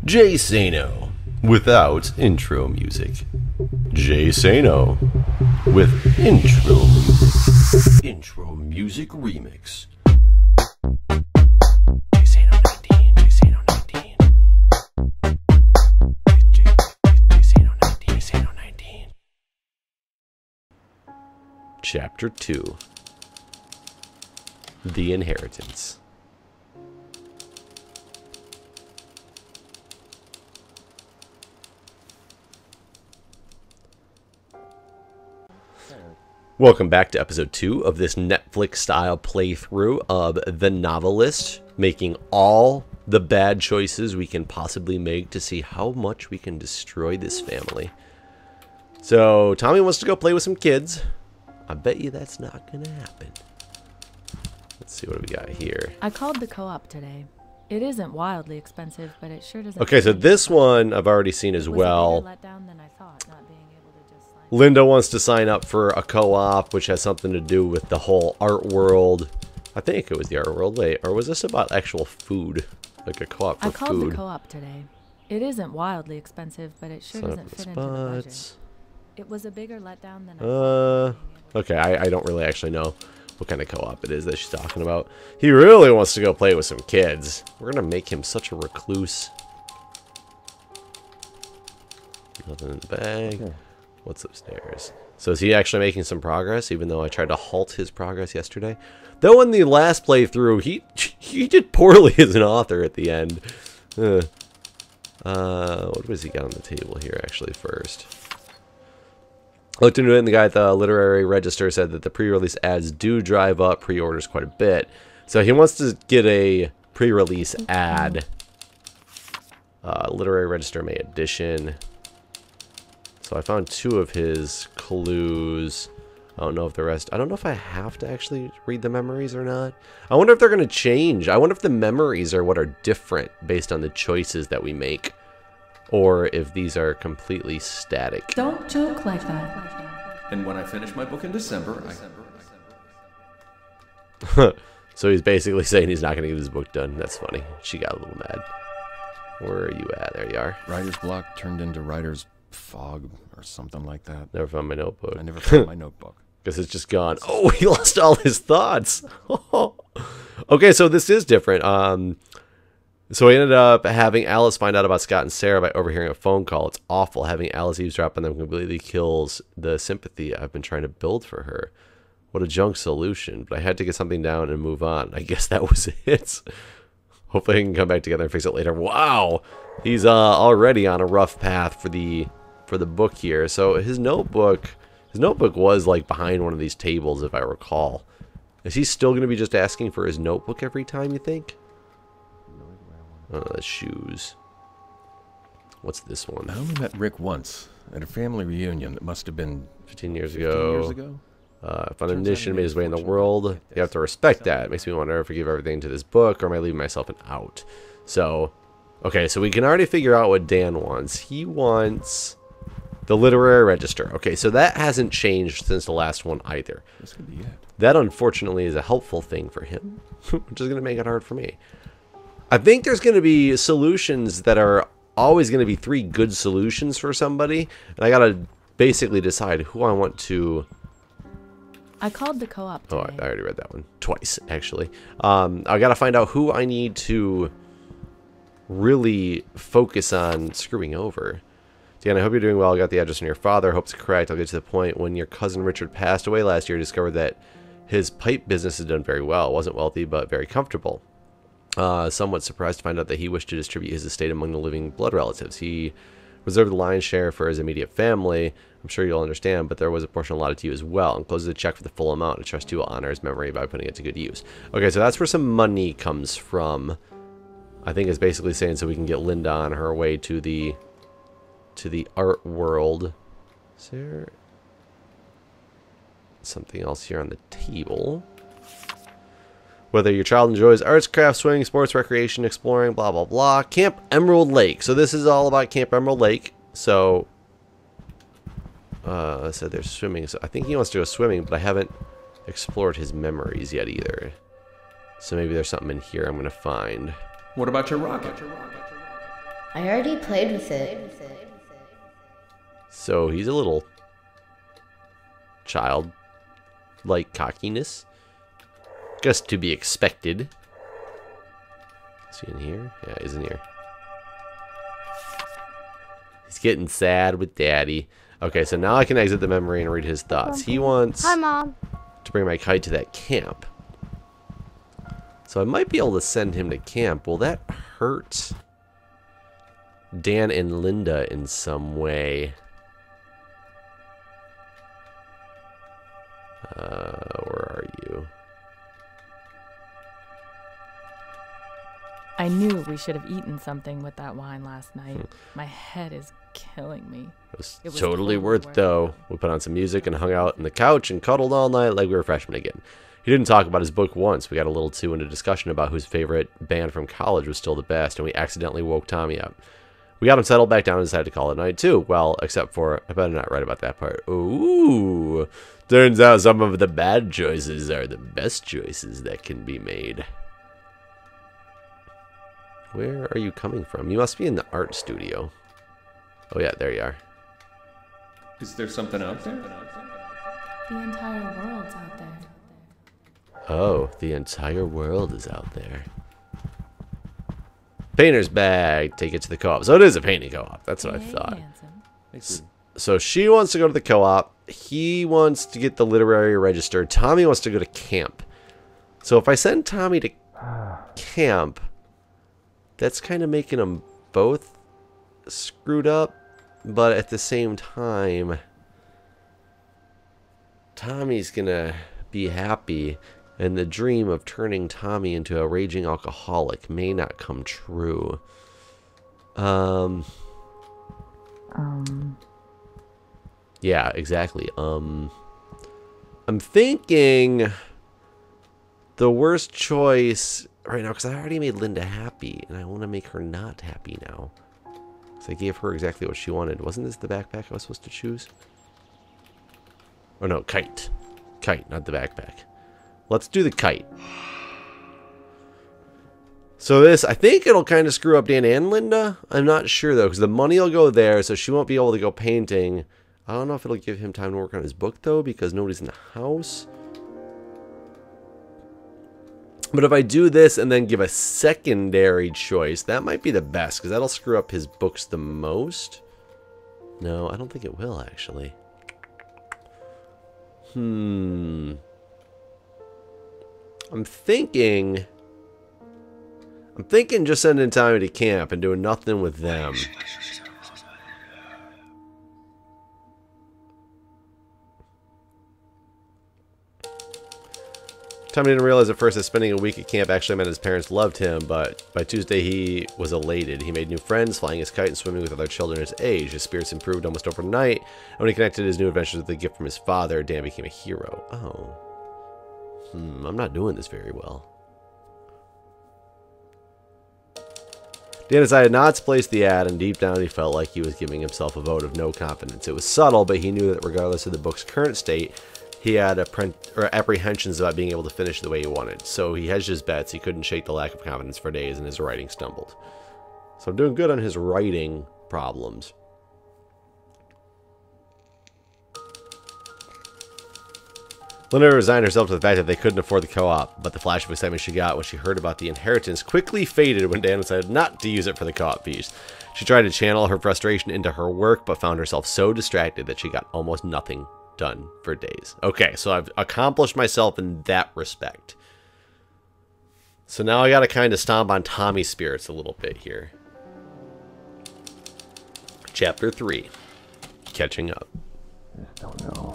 Jay Sano without intro music. Jay Sano with intro music. Intro music remix. Jay Sano 19. Jay Sano 19. Jay Sano 19. Jay Sano 19. Chapter 2. The Inheritance. Welcome back to episode 2 of this Netflix-style playthrough of The Novelist, making all the bad choices we can possibly make to see how much we can destroy this family. So, Tommy wants to go play with some kids. I bet you that's not going to happen. Let's see what we got here. I called the co-op today. It isn't wildly expensive, but it sure doesn't... Okay, so this one I've already seen as well. It was a bigger letdown than I thought, not being able to just sign... Linda wants to sign up for a co-op, which has something to do with the whole art world. I think it was the art world. Wait, or was this about actual food? Like a co-op for food? I called the co-op today. It isn't wildly expensive, but it sure doesn't fit into the budget. It was a bigger letdown than I thought. Okay, I don't really actually know what kind of co-op it is that she's talking about. He really wants to go play with some kids. We're gonna make him such a recluse. Nothing in the bag. Okay. What's upstairs? So is he actually making some progress, even though I tried to halt his progress yesterday? Though in the last playthrough, he did poorly as an author at the end. What was he got on the table here, actually, first? Looked into it, and the guy at the Literary Register said that the pre-release ads do drive up pre-orders quite a bit. So he wants to get a pre-release ad. Literary Register May Edition. So I found 2 of his clues. I don't know if the rest... I don't know if I have to actually read the memories or not. I wonder if they're going to change. I wonder if the memories are what are different based on the choices that we make. Or if these are completely static. Don't joke like that. And when I finish my book in December, So he's basically saying he's not going to get his book done. That's funny. She got a little mad. Where are you at? There you are. writer's block turned into writer's fog or something like that. Never found my notebook. I never found my notebook. Guess it's just gone. Oh, he lost all his thoughts. Okay, so this is different. So he ended up having Alice find out about Scott and Sarah by overhearing a phone call. It's awful. Having Alice eavesdrop on them completely kills the sympathy I've been trying to build for her. What a junk solution. But I had to get something down and move on. I guess that was it. Hopefully he can come back together and fix it later. Wow. He's already on a rough path for the book here. So his notebook was like behind one of these tables, if I recall. Is he still going to be just asking for his notebook every time, you think? Oh, that's shoes. What's this one? I only met Rick once at a family reunion that must have been 15 years 15 ago. years ago. If an omniscient made his way in the world, you have to respect that. It makes me wonder if I give everything to this book, or am I leaving myself an out? So, okay, so we can already figure out what Dan wants. He wants the Literary Register. Okay, so that hasn't changed since the last one either. This could be it. That, unfortunately, is a helpful thing for him, which is going to make it hard for me. I think there's going to be solutions that are always going to be 3 good solutions for somebody, and I got to basically decide who I want to... I called the co-op today. Oh, I already read that one. Twice, actually. I got to find out who I need to really focus on screwing over. Dan, I hope you're doing well. I got the address from your father. Hope it's correct. I'll get to the point. When your cousin Richard passed away last year, I discovered that his pipe business has done very well. It wasn't wealthy, but very comfortable. Somewhat surprised to find out that he wished to distribute his estate among the living blood relatives. He reserved the lion's share for his immediate family. I'm sure you'll understand, but there was a portion allotted to you as well. Encloses the check for the full amount. I trust you will honor his memory by putting it to good use. Okay, so that's where some money comes from. I think it's basically saying so we can get Linda on her way to the art world. Is there something else here on the table? Whether your child enjoys arts, crafts, swimming, sports, recreation, exploring, blah, blah, blah. Camp Emerald Lake. So this is all about Camp Emerald Lake. So, so there's swimming. So I think he wants to go swimming, but I haven't explored his memories yet either. So maybe there's something in here I'm going to find. What about your rocket? I already played with it. So he's a little child-like cockiness. Just to be expected. Is he in here? Yeah, he's in here. He's getting sad with Daddy. Okay, so now I can exit the memory and read his thoughts. He wants Hi, Mom. to bring my kite to that camp. So I might be able to send him to camp. Will that hurt Dan and Linda in some way? Where are you? I knew we should have eaten something with that wine last night. My head is killing me. It was It was totally totally worth worth though. it. We put on some music and hung out on the couch and cuddled all night like we were freshmen again. He didn't talk about his book once. We got a little too into discussion about whose favorite band from college was still the best, and we accidentally woke Tommy up. We got him settled back down and decided to call it a night too. Well, except for, I better not write about that part. Ooh, turns out some of the bad choices are the best choices that can be made. Where are you coming from? You must be in the art studio. Oh yeah, there you are. Is there something out there? The entire world's out there. Oh, the entire world is out there. Painter's bag. Take it to the co-op. So it is a painting co-op. That's what I Hey, thought. handsome. So she wants to go to the co-op. He wants to get the literary register. Tommy wants to go to camp. So if I send Tommy to camp, that's kind of making them both screwed up. But at the same time, Tommy's going to be happy. And the dream of turning Tommy into a raging alcoholic may not come true. Yeah, exactly. I'm thinking the worst choice right now, because I already made Linda happy, and I want to make her not happy now. Because I gave her exactly what she wanted. Wasn't this the backpack I was supposed to choose? Oh no, kite. Kite, not the backpack. Let's do the kite. So this, I think it'll kind of screw up Dan and Linda. I'm not sure though, because the money will go there, so she won't be able to go painting. I don't know if it'll give him time to work on his book though, because nobody's in the house. But if I do this and then give a secondary choice, that might be the best, because that'll screw up his books the most. No, I don't think it will actually. I'm thinking just sending Tommy to camp and doing nothing with them. Tommy didn't realize at first that spending a week at camp actually meant his parents loved him, but by Tuesday he was elated. He made new friends, flying his kite and swimming with other children his age. His spirits improved almost overnight, and when he connected his new adventures with a gift from his father, Dan became a hero. Oh. I'm not doing this very well. Dan decided not to place the ad, and deep down he felt like he was giving himself a vote of no confidence. It was subtle, but he knew that regardless of the book's current state, he had apprehensions about being able to finish the way he wanted. So he hedged his bets. He couldn't shake the lack of confidence for days, and his writing stumbled. So I'm doing good on his writing problems. Linda resigned herself to the fact that they couldn't afford the co-op, but the flash of excitement she got when she heard about the inheritance quickly faded when Dan decided not to use it for the co-op piece. She tried to channel her frustration into her work, but found herself so distracted that she got almost nothing done for days. Okay, so I've accomplished myself in that respect. So now I gotta kind of stomp on Tommy's spirits a little bit here. Chapter 3. Catching up. I just don't know.